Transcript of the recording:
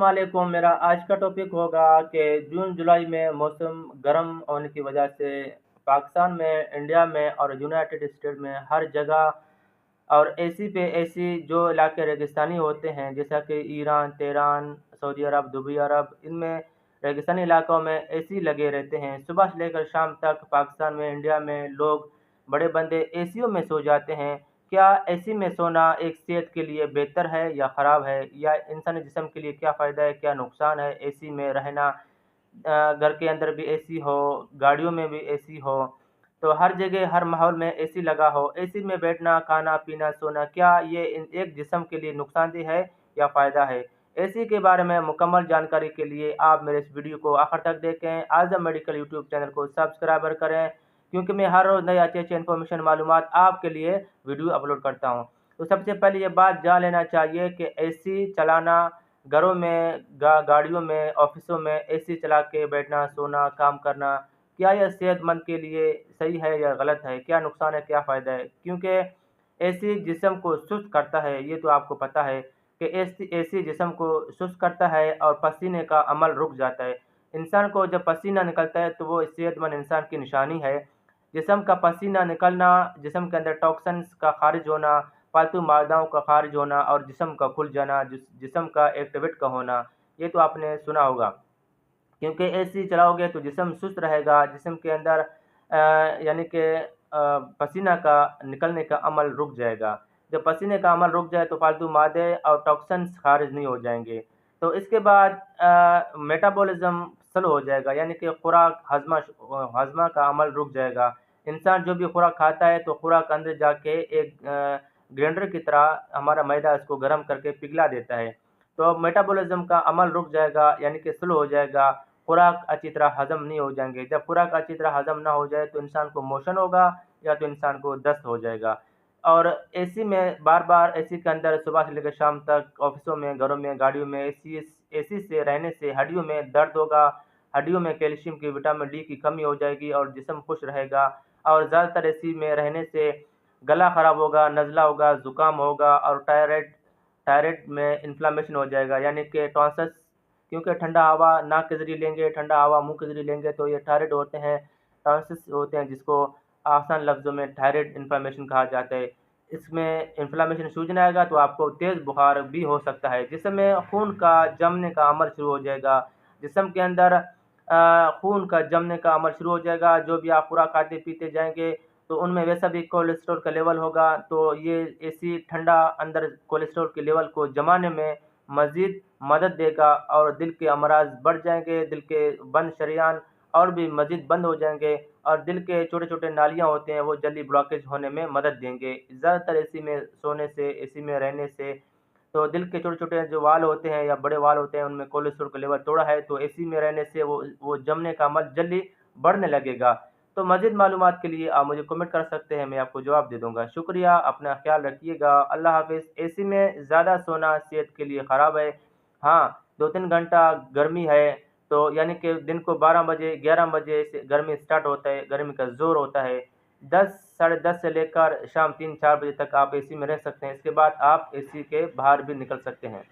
अस्सलाम वालेकुम। मेरा आज का टॉपिक होगा कि जून जुलाई में मौसम गर्म होने की वजह से पाकिस्तान में, इंडिया में और यूनाइटेड स्टेट में हर जगह और एसी पे एसी जो इलाके रेगिस्तानी होते हैं, जैसा कि ईरान, तेहरान, सऊदी अरब, दुबई अरब, इनमें रेगिस्तानी इलाकों में एसी लगे रहते हैं। सुबह से लेकर शाम तक पाकिस्तान में, इंडिया में लोग बड़े बंदे एसीओ में सो जाते हैं। क्या एसी में सोना एक सेहत के लिए बेहतर है या ख़राब है, या इंसानी जिस्म के लिए क्या फ़ायदा है, क्या नुकसान है एसी में रहना? घर के अंदर भी एसी हो, गाड़ियों में भी एसी हो, तो हर जगह हर माहौल में एसी लगा हो, एसी में बैठना, खाना पीना, सोना, क्या ये एक जिस्म के लिए नुकसानदेह है या फ़ायदा है? एसी के बारे में मुकम्मल जानकारी के लिए आप मेरे इस वीडियो को आखिर तक देखें। आज़म मेडिकल यूट्यूब चैनल को सब्सक्राइबर करें, क्योंकि मैं हर रोज़ नई अच्छी इन्फॉर्मेशन मालूमात आपके लिए वीडियो अपलोड करता हूँ। तो सबसे पहले ये बात जान लेना चाहिए कि एसी चलाना, घरों में, गाड़ियों में, ऑफिसों में एसी चला के बैठना, सोना, काम करना, क्या यह सेहतमंद के लिए सही है या गलत है? क्या नुकसान है, क्या फ़ायदा है? क्योंकि एसी जिस्म को सुस्त करता है, ये तो आपको पता है कि एसी जिस्म को सुस्त करता है और पसीने का अमल रुक जाता है। इंसान को जब पसीना निकलता है तो वो सेहतमंद इंसान की निशानी है। जिस्म का पसीना निकलना, जिस्म के अंदर टॉक्सिन्स का खारिज होना, फालतू मादाओं का खारिज होना और जिस्म का खुल जाना, जिस्म का एक्टिवेट का होना, ये तो आपने सुना होगा। क्योंकि एसी चलाओगे तो जिस्म सुस्त रहेगा, जिस्म के अंदर यानी कि पसीना का निकलने का अमल रुक जाएगा। जब पसीने का अमल रुक जाए तो फालतू मादे और टॉक्सिन्स खारिज नहीं हो जाएंगे। तो इसके बाद मेटाबॉलिज्म स्लो हो जाएगा, यानी कि खुराक हजमा का अमल रुक जाएगा। इंसान जो भी खुराक खाता है तो खुराक अंदर जाके एक ग्राइंडर की तरह हमारा मैदा इसको गर्म करके पिघला देता है। तो मेटाबॉलिज्म का अमल रुक जाएगा, यानी कि स्लो हो जाएगा। खुराक अच्छी तरह हज़म नहीं हो जाएंगे। जब खुराक अच्छी तरह हज़म ना हो जाए तो इंसान को मोशन होगा या तो इंसान को दस्त हो जाएगा। और एसी में बार-बार, एसी के अंदर सुबह से लेकर शाम तक, ऑफ़िसों में, घरों में, गाड़ियों में एसी से रहने से हड्डियों में दर्द होगा, हड्डियों में कैल्शियम की, विटामिन डी की कमी हो जाएगी और जिस्म खुश रहेगा। और ज़्यादातर एसी में रहने से गला ख़राब होगा, नज़ला होगा, ज़ुकाम होगा और थायराइड में इन्फ्लेमेशन हो जाएगा, यानी कि टॉन्सिस। क्योंकि ठंडा हवा नाक के ज़रिए लेंगे, ठंडा हवा मुँह के ज़रिए लेंगे तो ये थायराइड होते हैं, टॉन्सिस होते हैं, जिसको आसान लफ्ज़ों में थायराइड इन्फ्लेमेशन कहा जाता है। इसमें इन्फ्लेमेशन, सूजन आएगा तो आपको तेज़ बुखार भी हो सकता है, जिसमें खून का जमने का अमल शुरू हो जाएगा। जिस्म के अंदर खून का जमने का अमल शुरू हो जाएगा। जो भी आप खुराक खाते पीते जाएंगे तो उनमें वैसा भी कोलेस्ट्रॉल का लेवल होगा, तो ये एसी ठंडा अंदर कोलेस्ट्रॉल के लेवल को जमाने में मज़ीद मदद देगा और दिल के अमराज बढ़ जाएंगे, दिल के बंद शरेयान और भी मज़ीद बंद हो जाएंगे और दिल के छोटे-छोटे नालियाँ होते हैं वो जल्दी ब्लॉकेज होने में मदद देंगे। ज़्यादातर एसी में सोने से, एसी में रहने से, तो दिल के छोटे-छोटे जो वाल्व होते हैं या बड़े वाल्व होते हैं उनमें कोलेस्ट्रॉल का लेवल थोड़ा है, तो एसी में रहने से वो जमने का अमल जल्दी बढ़ने लगेगा। तो मज़ीद मालूमात के लिए आप मुझे कमेंट कर सकते हैं, मैं आपको जवाब दे दूँगा। शुक्रिया, अपना ख़्याल रखिएगा। अल्लाह हाफ़िज़। एसी में ज़्यादा सोना सेहत के लिए ख़राब है। हाँ, 2-3 घंटा गर्मी है, तो यानी कि दिन को 12 बजे, 11 बजे से गर्मी स्टार्ट होता है, गर्मी का ज़ोर होता है। 10, साढ़े 10 से लेकर शाम 3-4 बजे तक आप एसी में रह सकते हैं। इसके बाद आप एसी के बाहर भी निकल सकते हैं।